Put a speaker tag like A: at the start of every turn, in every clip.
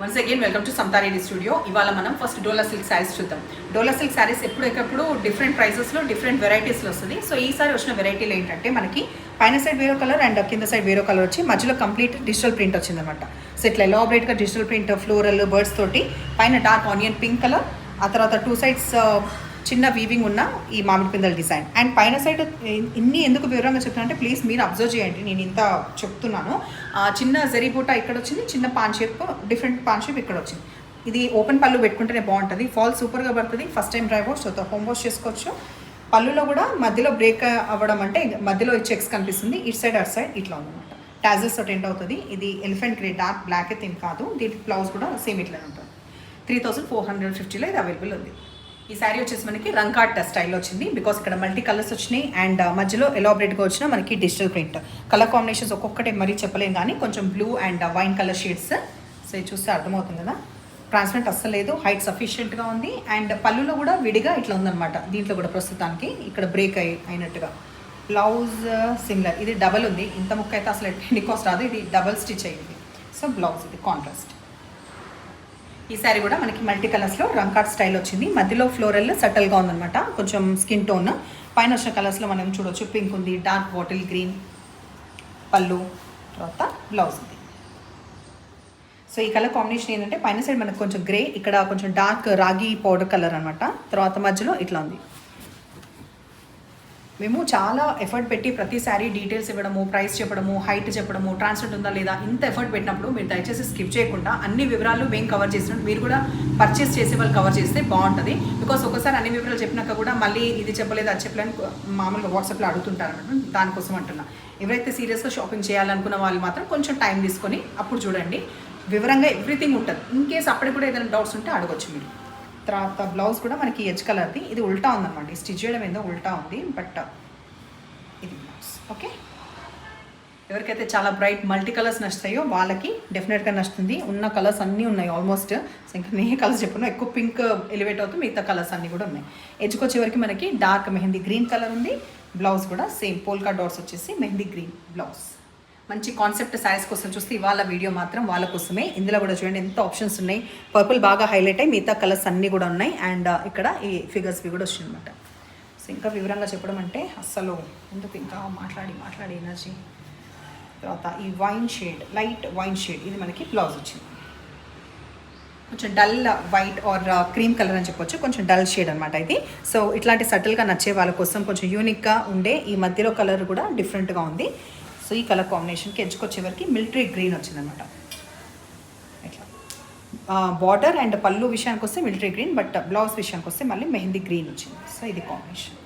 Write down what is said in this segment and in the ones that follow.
A: Once again welcome to Samatha Reddy studio. ఇవాళ మనం first డోలా silk saris చూద్దాం. డోలా సిల్క్ శారీస్ ఎప్పుడెప్పుడు డిఫరెంట్ ప్రైసెస్లో డిఫరెంట్ వెరైటీస్లో వస్తుంది. సో ఈసారి వచ్చిన వెరైటీలు ఏంటంటే మనకి పైన సైడ్ వేరే కలర్ అండ్ కింద సైడ్ వేరే కలర్ వచ్చి మధ్యలో కంప్లీట్ డిజిటల్ ప్రింట్ వచ్చిందనమాట. సో ఇట్లా ఎలాబరేట్గా డిజిటల్ ప్రింట్ ఫ్లోరల్ బర్డ్స్ తోటి పైన డార్క్ ఆనియన్ పింక్ కలర్, ఆ తర్వాత టూ సైడ్స్ చిన్న వీవింగ్ ఉన్న ఈ మామిడి పిందల డిజైన్. అండ్ పైన సైడ్ ఇన్ని ఎందుకు వివరంగా చెప్తున్నా అంటే ప్లీజ్ మీరు అబ్జర్వ్ చేయండి, నేను ఇంత చెప్తున్నాను. చిన్న జరీబూట ఇక్కడ వచ్చింది, చిన్న pan shape, different pan shape ఇక్కడ వచ్చింది. ఇది ఓపెన్ పళ్ళు పెట్టుకుంటేనే బాగుంటుంది, ఫాల్ సూపర్గా పడుతుంది. First time dry wash, so home wash చేసుకోవచ్చు. పళ్ళులో కూడా మధ్యలో బ్రేక్ అవ్వడం అంటే మధ్యలో చెక్స్ కనిపిస్తుంది, ఇటు సైడ్ అటు సైడ్ ఇట్లా ఉందన్నమాట. టాజల్స్ తోటి ఎండ్ అవుతుంది. ఇది ఎలిఫెంట్ గ్రే డార్క్ బ్లాక్ అయితే ఏం కాదు, దీనికి బ్లౌజ్ కూడా సేమ్ ఇట్లా ఉంటుంది. 3450లో ఇది అవైలబుల్ ఉంది. ఈ శారీ వచ్చేసి మనకి రంకాట్ స్టైల్ వచ్చింది, బికాస్ ఇక్కడ మల్టీ కలర్స్ వచ్చినాయి అండ్ మధ్యలో ఎలాబరేట్గా వచ్చిన మనకి డిజిటల్ ప్రింట్. కలర్ కాంబినేషన్స్ ఒక్కొక్కటి మరీ చెప్పలేం కానీ కొంచెం blue and wine colour shades. So ఇది చూస్తే అర్థమవుతుంది కదా, ట్రాన్స్పరెంట్ అస్సలు లేదు, హైట్ సఫిషియెంట్గా ఉంది. అండ్ పళ్ళులో కూడా విడిగా ఇట్లా ఉందన్నమాట. దీంట్లో కూడా ప్రస్తుతానికి ఇక్కడ బ్రేక్ అయినట్టుగా. బ్లౌజ్ సిమిలర్, ఇది డబల్ ఉంది. ఇంత ముక్క అయితే అసలు ఎన్ని కాస్ట్ రాదు, ఇది డబల్ స్టిచ్ అయ్యింది. సో బ్లౌజ్ ఇది కాంట్రాస్ట్. ఈ శారీ కూడా మనకి మల్టీ కలర్స్లో రంకాట్ స్టైల్ వచ్చింది. మధ్యలో ఫ్లోరల్ సటల్గా ఉందన్నమాట, కొంచెం స్కిన్ టోన్. పైన వచ్చిన కలర్స్లో మనం చూడవచ్చు, పింక్ ఉంది, డార్క్ బాటిల్ గ్రీన్ పళ్ళు, తర్వాత బ్లౌజ్ ఉంది. సో ఈ కలర్ కాంబినేషన్ ఏంటంటే పైన సైడ్ మనకు కొంచెం గ్రే, ఇక్కడ కొంచెం డార్క్ రాగి పౌడర్ కలర్ అనమాట. తర్వాత మధ్యలో ఇట్లా ఉంది. మేము చాలా ఎఫర్ట్ పెట్టి ప్రతి శారీ డీటెయిల్స్ ఇవ్వడము, ప్రైస్ చెప్పడము, హైట్ చెప్పడము, ట్రాన్స్ఫర్ ఉందా లేదా, ఇంత ఎఫర్ట్ పెట్టినప్పుడు మీరు దయచేసి స్కిప్ చేయకుండా అన్ని వివరాలు మేము కవర్ చేసినట్టు మీరు కూడా పర్చేస్ చేసే వాళ్ళు కవర్ చేస్తే బాగుంటుంది. బికాస్ ఒకసారి అన్ని వివరాలు చెప్పినాక కూడా మళ్ళీ ఇది చెప్పలేదు అది చెప్పలేని మామూలుగా వాట్సాప్లో అడుగుతుంటారు అన్నమాట. దానికోసం అంటున్నా, ఎవరైతే సీరియస్గా షాపింగ్ చేయాలనుకున్న వాళ్ళు మాత్రం కొంచెం టైం తీసుకొని అప్పుడు చూడండి, వివరంగా ఎవ్రీథింగ్ ఉంటుంది. ఇన్ కేస్ అప్పటికి కూడా ఏదైనా డౌట్స్ ఉంటే అడగొచ్చు మీరు. తర్వాత బ్లౌజ్ కూడా మనకి ఎడ్జ్ కలర్ది, ఇది ఉల్టా ఉందన్నమాట. ఈ స్టిచ్ చేయడం ఏందో ఉల్టా ఉంది, బట్ ఇది బ్లౌజ్. ఓకే, ఎవరికైతే చాలా బ్రైట్ మల్టీ కలర్స్ నచ్చుతాయో వాళ్ళకి డెఫినెట్గా నచ్చుతుంది. ఉన్న కలర్స్ అన్నీ ఉన్నాయి ఆల్మోస్ట్. ఇంకా నేను కలర్స్ చెప్పను, ఎక్కువ పింక్ ఎలివేట్ అవుతుంది, మిగతా కలర్స్ అన్నీ కూడా ఉన్నాయి. ఎడ్జ్కి వచ్చేవరకు మనకి డార్క్ మెహందీ గ్రీన్ కలర్ ఉంది. బ్లౌజ్ కూడా సేమ్ పోల్కా డాట్స్ వచ్చేసి మెహందీ గ్రీన్ బ్లౌజ్. మంచి కాన్సెప్ట్ శారీస్ కోసం చూస్తే ఇవాళ వీడియో మాత్రం వాళ్ళ కోసమే. ఇందులో కూడా చూడండి ఎంత ఆప్షన్స్ ఉన్నాయి. పర్పుల్ బాగా హైలైట్ అయ్యి మిగతా కలర్స్ అన్నీ కూడా ఉన్నాయి. అండ్ ఇక్కడ ఈ ఫిగర్స్వి కూడా వచ్చింది అనమాట. సో ఇంకా వివరంగా చెప్పడం అంటే అస్సలు ఎందుకు, ఇంకా మాట్లాడి ఎనర్జీ. తర్వాత ఈ wine shade, light wine shade, ఇది మనకి బ్లౌజ్ వచ్చింది. కొంచెం dull white or cream colour అని చెప్పొచ్చు, కొంచెం డల్ షేడ్ అనమాట ఇది. సో ఇట్లాంటి సటిల్గా నచ్చే వాళ్ళ కోసం కొంచెం యూనిక్గా ఉండే ఈ మధ్యలో కలర్ కూడా డిఫరెంట్గా ఉంది. సో ఈ కలర్ కాంబినేషన్కి ఎడ్జ్కొచ్చేవరకు మిలిటరీ గ్రీన్ వచ్చిందనమాట. ఇట్లా బార్డర్ అండ్ పళ్ళు విషయానికి వస్తే మిలిటరీ గ్రీన్, బట్ బ్లౌజ్ విషయానికి వస్తే మళ్ళీ మెహందీ గ్రీన్ వచ్చింది. సో ఇది కాంబినేషన్.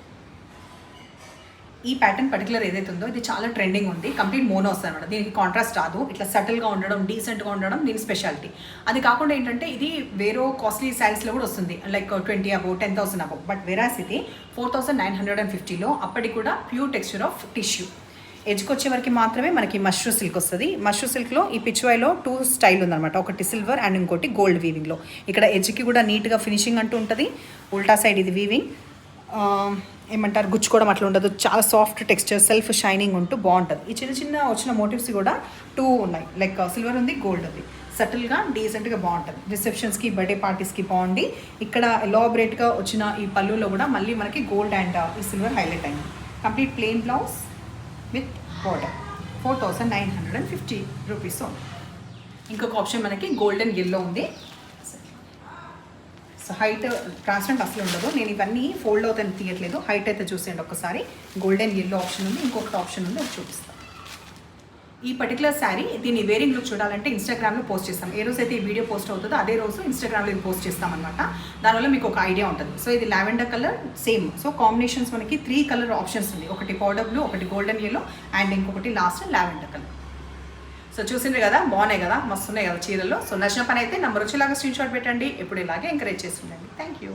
A: ఈ ప్యాటర్న్ పర్టికులర్ ఏదైతే ఉందో ఇది చాలా ట్రెండింగ్ ఉంది. కంప్లీట్ మోనో వస్తుంది అనమాట. దీనికి కాంట్రాస్ట్ రాదు, ఇట్లా సటిల్గా ఉండడం, డీసెంట్గా ఉండడం దీని స్పెషాలిటీ. అది కాకుండా ఏంటంటే ఇది వేరే కాస్ట్లీ శారీస్లో కూడా వస్తుంది, లైక్ 20 అబౌవ్ 10,000 అబౌవ్. బట్ వెరాస్ ఇది 4950లో అప్పటికి కూడా ప్యూర్ టెక్స్చర్ ఆఫ్ టిష్యూ. ఎడ్జ్కి వచ్చేవరకు మాత్రమే మనకి మష్రూ సిల్క్ వస్తుంది. మష్రూ సిల్క్లో ఈ పిచ్వాయిలో 2 స్టైల్ ఉందన్నమాట, ఒకటి సిల్వర్ అండ్ ఇంకోటి గోల్డ్ వీవింగ్లో. ఇక్కడ ఎడ్జ్కి కూడా నీట్గా ఫినిషింగ్ అంటూ ఉంటుంది. ఉల్టా సైడ్ ఇది వీవింగ్, ఏమంటారు గుచ్చుకోవడం అట్లా ఉండదు, చాలా సాఫ్ట్ టెక్స్చర్, సెల్ఫ్ షైనింగ్ ఉంటూ బాగుంటుంది. ఈ చిన్న చిన్న వచ్చిన మోటివ్స్ కూడా 2 ఉన్నాయి, లైక్ సిల్వర్ ఉంది, గోల్డ్ ఉంది. సటిల్గా డీసెంట్గా బాగుంటుంది. రిసెప్షన్స్కి, బర్త్డే పార్టీస్కి బాగుంది. ఇక్కడ ఎలాబరేట్గా వచ్చిన ఈ పళ్ళులో కూడా మళ్ళీ మనకి గోల్డ్ అండ్ ఈ సిల్వర్ హైలైట్ అయింది. Complete plain blouse with border. 4950 rupees. ఇంకొక ఆప్షన్ మనకి గోల్డెన్ ఎల్లో ఉంది. సో హైట్ ట్రాన్స్పరెంట్ అసలు ఉండదు, నేను ఇవన్నీ ఫోల్డ్ అవుతాయని తీయట్లేదు. హైట్ అయితే చూసేయండి ఒక్కసారి. గోల్డెన్ ఎల్లో ఆప్షన్ ఉంది, ఇంకొకటి ఆప్షన్ ఉంది, అది చూపిస్తాను. ఈ పర్టికులర్ శారీ దీన్ని వేరింగ్ లుక్ చూడాలంటే ఇన్స్టాగ్రామ్లో పోస్ట్ చేస్తాం. ఏ రోజు అయితే ఈ వీడియో పోస్ట్ అవుతుందో అదే రోజు ఇన్స్టాగ్రామ్లో ఇది పోస్ట్ చేస్తామన్నమాట. దానివల్ల మీకు ఒక ఐడియా ఉంటుంది. సో ఇది lavender colour same. So combinations మనకి 3 కలర్ ఆప్షన్స్ ఉంది, ఒకటి పౌడర్ బ్లూ, ఒకటి గోల్డెన్ ఎల్లో అండ్ ఇంకొకటి లాస్ట్ లావెండర్ కలర్. సో చూసిండ్రు కదా, బాగున్నాయి కదా, మస్తు ఉన్నాయి కదా చీరలు. సో నచ్చిన పని అయితే నంబర్ వచ్చేలాగా స్క్రీన్ షాట్ పెట్టండి. ఎప్పుడు ఇలాగే ఎంకరేజ్ చేస్తుండండి. Thank you.